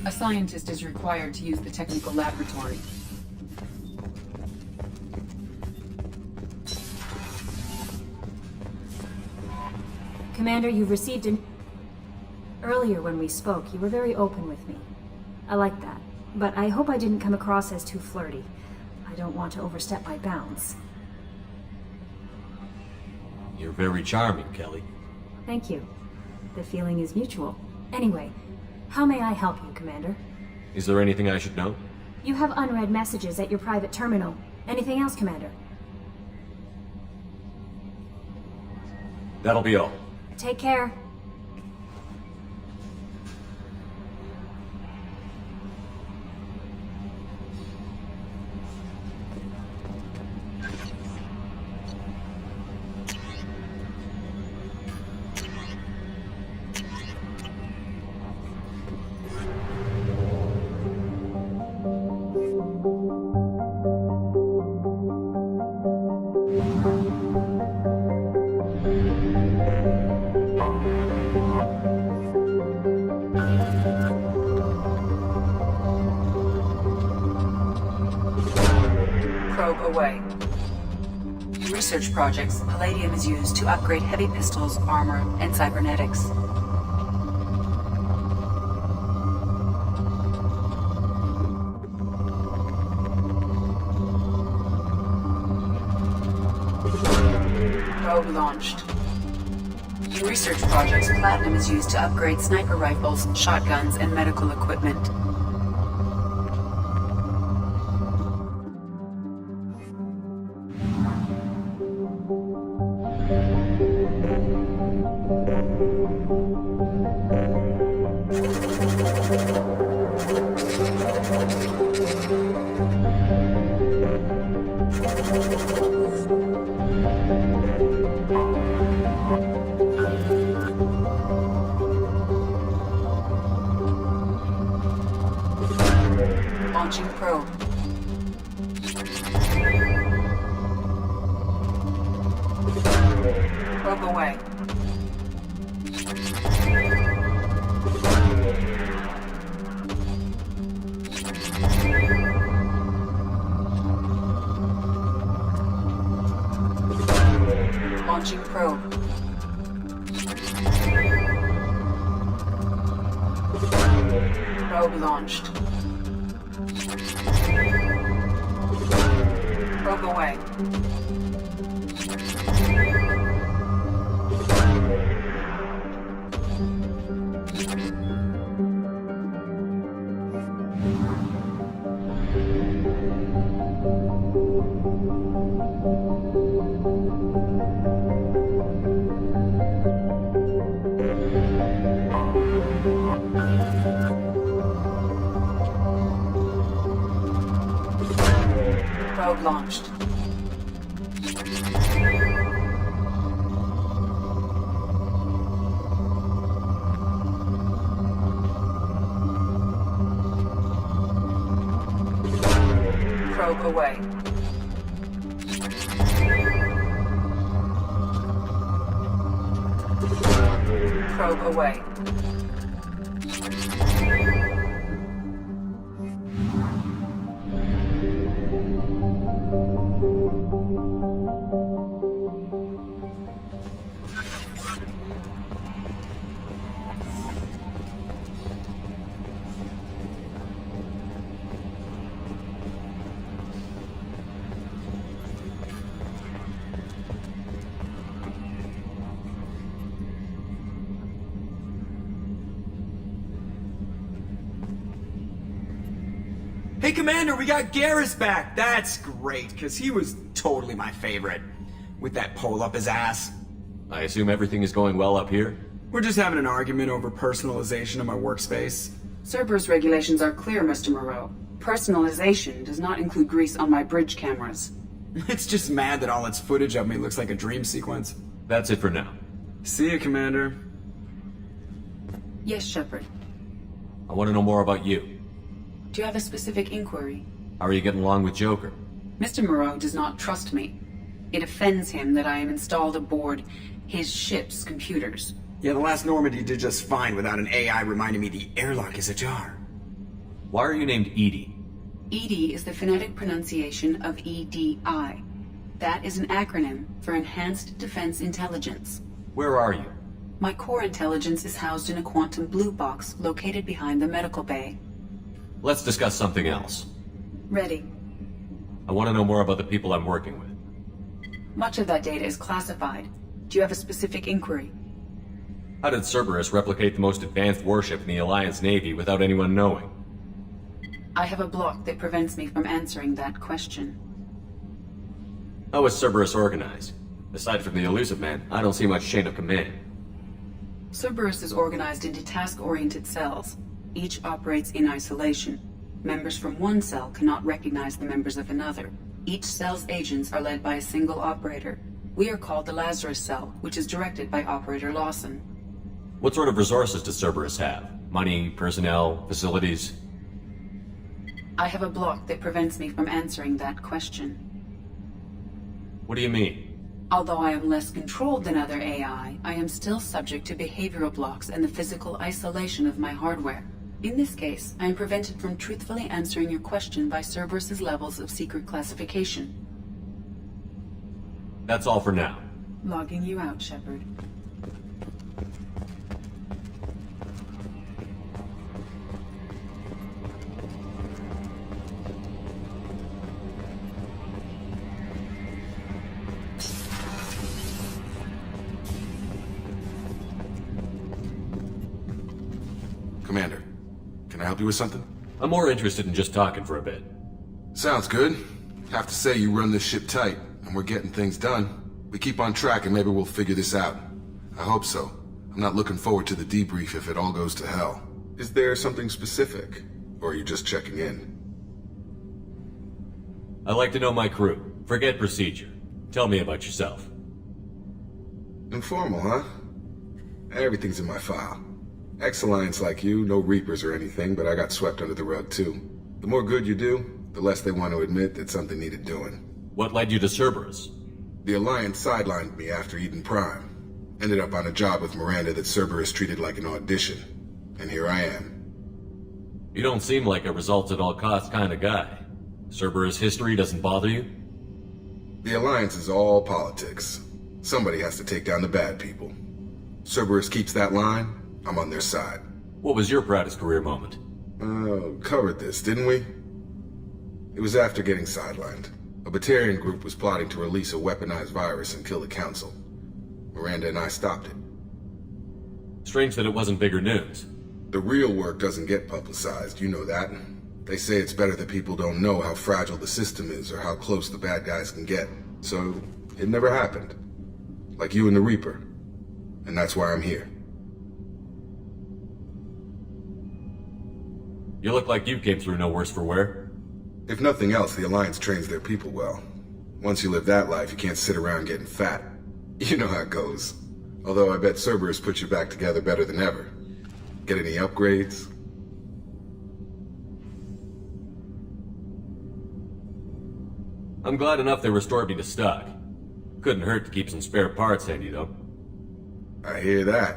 A scientist is required to use the technical laboratory. Commander, you've received an... Earlier when we spoke, you were very open with me. I like that, but I hope I didn't come across as too flirty. I don't want to overstep my bounds. You're very charming, Kelly. Thank you. The feeling is mutual. Anyway, how may I help you, Commander? Is there anything I should know? You have unread messages at your private terminal. Anything else, Commander? That'll be all. Take care. Away. In research projects, palladium is used to upgrade heavy pistols, armor, and cybernetics. Probe launched. In research projects, platinum is used to upgrade sniper rifles, shotguns, and medical equipment. Launching probe. Probe away. Launching probe. Probe launched. Probe away. Probe launched. Probe away. Probe away. Hey, Commander, we got Garrus back! That's great, because he was totally my favorite. With that pole up his ass. I assume everything is going well up here? We're just having an argument over personalization of my workspace. Cerberus regulations are clear, Mr. Moreau. Personalization does not include grease on my bridge cameras. It's just mad that all its footage of me looks like a dream sequence. That's it for now. See ya, Commander. Yes, Shepard. I want to know more about you. Do you have a specific inquiry? How are you getting along with Joker? Mr. Moreau does not trust me. It offends him that I am installed aboard his ship's computers. Yeah, the last Normandy did just fine without an AI reminding me the airlock is ajar. Why are you named Edie? EDI is the phonetic pronunciation of EDI. That is an acronym for Enhanced Defense Intelligence. Where are you? My core intelligence is housed in a quantum blue box located behind the medical bay. Let's discuss something else. Ready. I want to know more about the people I'm working with. Much of that data is classified. Do you have a specific inquiry? How did Cerberus replicate the most advanced warship in the Alliance Navy without anyone knowing? I have a block that prevents me from answering that question. How is Cerberus organized? Aside from the Elusive Man, I don't see much chain of command. Cerberus is organized into task-oriented cells. Each operates in isolation. Members from one cell cannot recognize the members of another. Each cell's agents are led by a single operator. We are called the Lazarus Cell, which is directed by Operator Lawson. What sort of resources does Cerberus have? Money, personnel, facilities? I have a block that prevents me from answering that question. What do you mean? Although I am less controlled than other AI, I am still subject to behavioral blocks and the physical isolation of my hardware. In this case, I am prevented from truthfully answering your question by Cerberus's levels of secret classification. That's all for now. Logging you out, Shepard. Commander, can I help you with something? I'm more interested in just talking for a bit. Sounds good. Have to say you run this ship tight, and we're getting things done. We keep on track and maybe we'll figure this out. I hope so. I'm not looking forward to the debrief if it all goes to hell. Is there something specific? Or are you just checking in? I like to know my crew. Forget procedure. Tell me about yourself. Informal, huh? Everything's in my file. Ex-Alliance like you, no Reapers or anything, but I got swept under the rug too. The more good you do, the less they want to admit that something needed doing. What led you to Cerberus? The Alliance sidelined me after Eden Prime. Ended up on a job with Miranda that Cerberus treated like an audition. And here I am. You don't seem like a results-at-all-costs kind of guy. Cerberus history doesn't bother you? The Alliance is all politics. Somebody has to take down the bad people. Cerberus keeps that line, I'm on their side. What was your proudest career moment? Covered this, didn't we? It was after getting sidelined. A Batarian group was plotting to release a weaponized virus and kill the Council. Miranda and I stopped it. Strange that it wasn't bigger news. The real work doesn't get publicized, you know that. They say it's better that people don't know how fragile the system is or how close the bad guys can get. So, it never happened. Like you and the Reaper. And that's why I'm here. You look like you came through no worse for wear. If nothing else, the Alliance trains their people well. Once you live that life, you can't sit around getting fat. You know how it goes. Although I bet Cerberus put you back together better than ever. Get any upgrades? I'm glad enough they restored me to stock. Couldn't hurt to keep some spare parts handy, though. I hear that.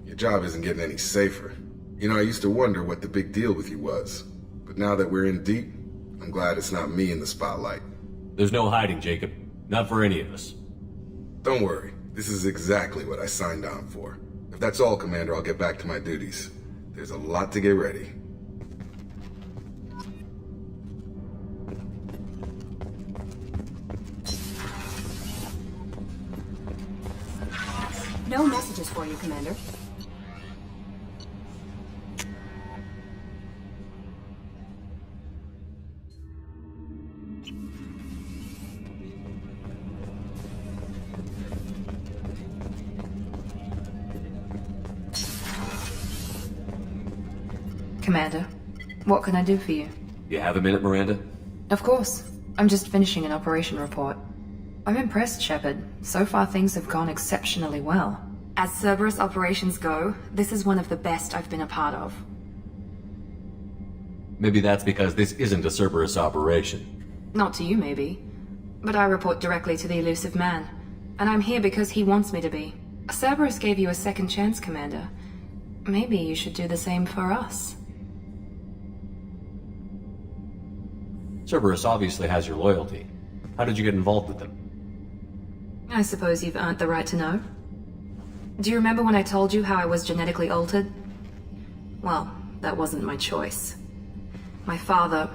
Your job isn't getting any safer. You know, I used to wonder what the big deal with you was. But now that we're in deep, I'm glad it's not me in the spotlight. There's no hiding, Jacob. Not for any of us. Don't worry. This is exactly what I signed on for. If that's all, Commander, I'll get back to my duties. There's a lot to get ready. No messages for you, Commander. Commander, what can I do for you? You have a minute, Miranda? Of course. I'm just finishing an operation report. I'm impressed, Shepard. So far things have gone exceptionally well. As Cerberus operations go, this is one of the best I've been a part of. Maybe that's because this isn't a Cerberus operation. Not to you, maybe. But I report directly to the Elusive Man. And I'm here because he wants me to be. Cerberus gave you a second chance, Commander. Maybe you should do the same for us. Cerberus obviously has your loyalty. How did you get involved with them? I suppose you've earned the right to know. Do you remember when I told you how I was genetically altered? Well, that wasn't my choice. My father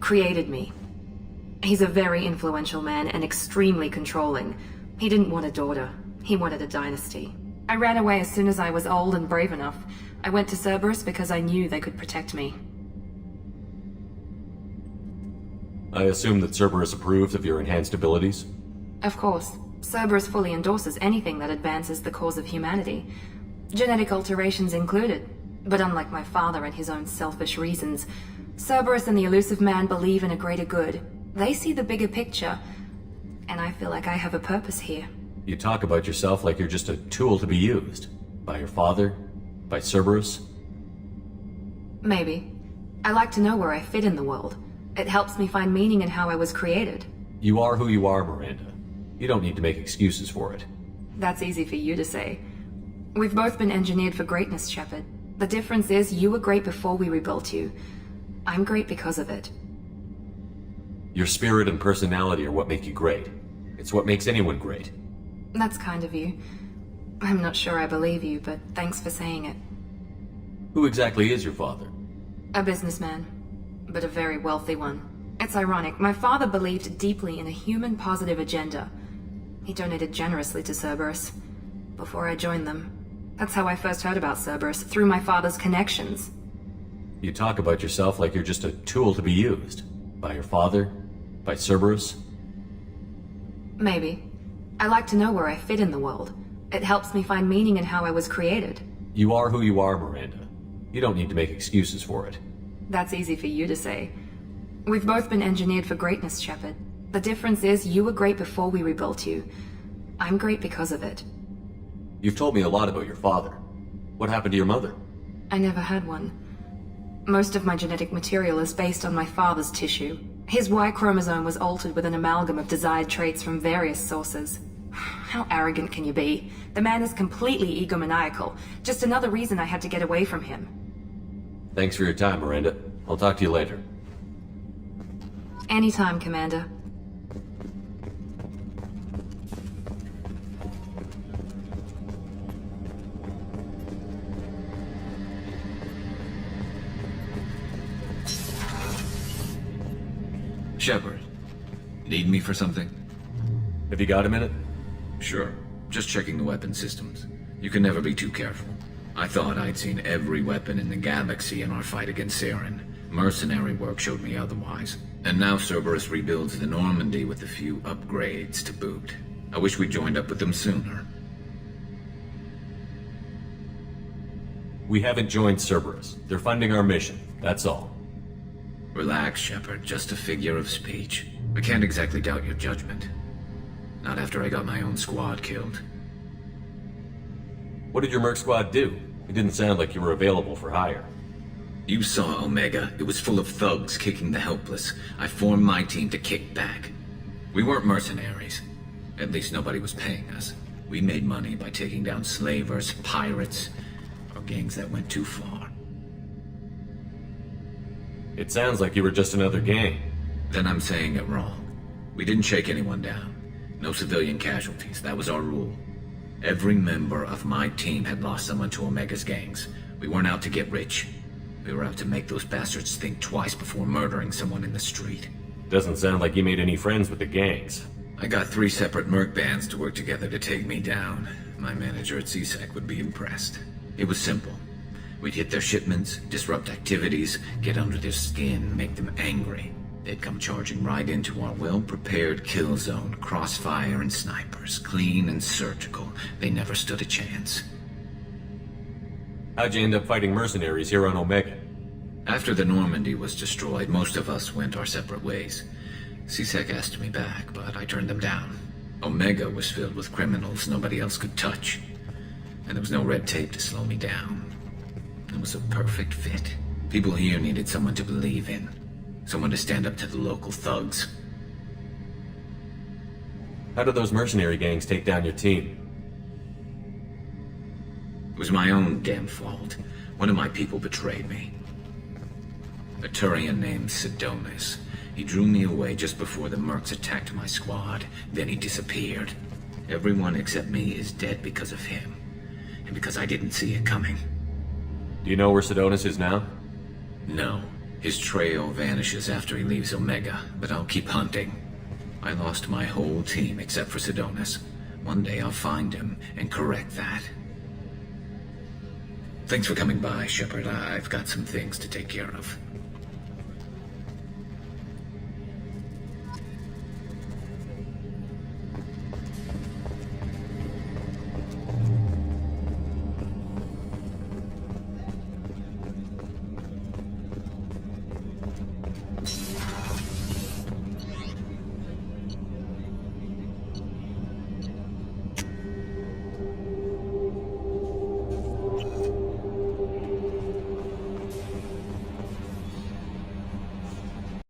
created me. He's a very influential man and extremely controlling. He didn't want a daughter. He wanted a dynasty. I ran away as soon as I was old and brave enough. I went to Cerberus because I knew they could protect me. I assume that Cerberus approved of your enhanced abilities? Of course. Cerberus fully endorses anything that advances the cause of humanity. Genetic alterations included. But unlike my father and his own selfish reasons, Cerberus and the elusive man believe in a greater good. They see the bigger picture, and I feel like I have a purpose here. You talk about yourself like you're just a tool to be used. By your father? By Cerberus? Maybe. I like to know where I fit in the world. It helps me find meaning in how I was created. You are who you are, Miranda. You don't need to make excuses for it. That's easy for you to say. We've both been engineered for greatness, Shepard. The difference is you were great before we rebuilt you. I'm great because of it. Your spirit and personality are what make you great. It's what makes anyone great. That's kind of you. I'm not sure I believe you, but thanks for saying it. Who exactly is your father? A businessman, but a very wealthy one. It's ironic, my father believed deeply in a human-positive agenda. He donated generously to Cerberus before I joined them. That's how I first heard about Cerberus, through my father's connections. You talk about yourself like you're just a tool to be used. By your father? By Cerberus? Maybe. I like to know where I fit in the world. It helps me find meaning in how I was created. You are who you are, Miranda. You don't need to make excuses for it. That's easy for you to say. We've both been engineered for greatness, Shepard. The difference is you were great before we rebuilt you. I'm great because of it. You've told me a lot about your father. What happened to your mother? I never had one. Most of my genetic material is based on my father's tissue. His Y chromosome was altered with an amalgam of desired traits from various sources. How arrogant can you be? The man is completely egomaniacal. Just another reason I had to get away from him. Thanks for your time, Miranda. I'll talk to you later. Anytime, Commander. Shepard, need me for something? Have you got a minute? Sure. Just checking the weapon systems. You can never be too careful. I thought I'd seen every weapon in the galaxy in our fight against Saren. Mercenary work showed me otherwise. And now Cerberus rebuilds the Normandy with a few upgrades to boot. I wish we joined up with them sooner. We haven't joined Cerberus. They're funding our mission. That's all. Relax, Shepard. Just a figure of speech. I can't exactly doubt your judgment. Not after I got my own squad killed. What did your merc squad do? It didn't sound like you were available for hire. You saw Omega. It was full of thugs kicking the helpless. I formed my team to kick back. We weren't mercenaries. At least nobody was paying us. We made money by taking down slavers, pirates, or gangs that went too far. It sounds like you were just another gang. Then I'm saying it wrong. We didn't shake anyone down. No civilian casualties. That was our rule. Every member of my team had lost someone to Omega's gangs. We weren't out to get rich. We were out to make those bastards think twice before murdering someone in the street. Doesn't sound like you made any friends with the gangs. I got 3 separate merc bands to work together to take me down. My manager at CSEC would be impressed. It was simple. We'd hit their shipments, disrupt activities, get under their skin, make them angry. They'd come charging right into our well-prepared kill zone, crossfire and snipers, clean and surgical. They never stood a chance. How'd you end up fighting mercenaries here on Omega? After the Normandy was destroyed, most of us went our separate ways. CSEC asked me back, but I turned them down. Omega was filled with criminals nobody else could touch. And there was no red tape to slow me down. It was a perfect fit. People here needed someone to believe in. Someone to stand up to the local thugs. How did those mercenary gangs take down your team? It was my own damn fault. One of my people betrayed me. A Turian named Sidonis. He drew me away just before the mercs attacked my squad. Then he disappeared. Everyone except me is dead because of him. And because I didn't see it coming. Do you know where Sedonis is now? No. His trail vanishes after he leaves Omega, but I'll keep hunting. I lost my whole team except for Sedonis. One day I'll find him and correct that. Thanks for coming by, Shepard. I've got some things to take care of.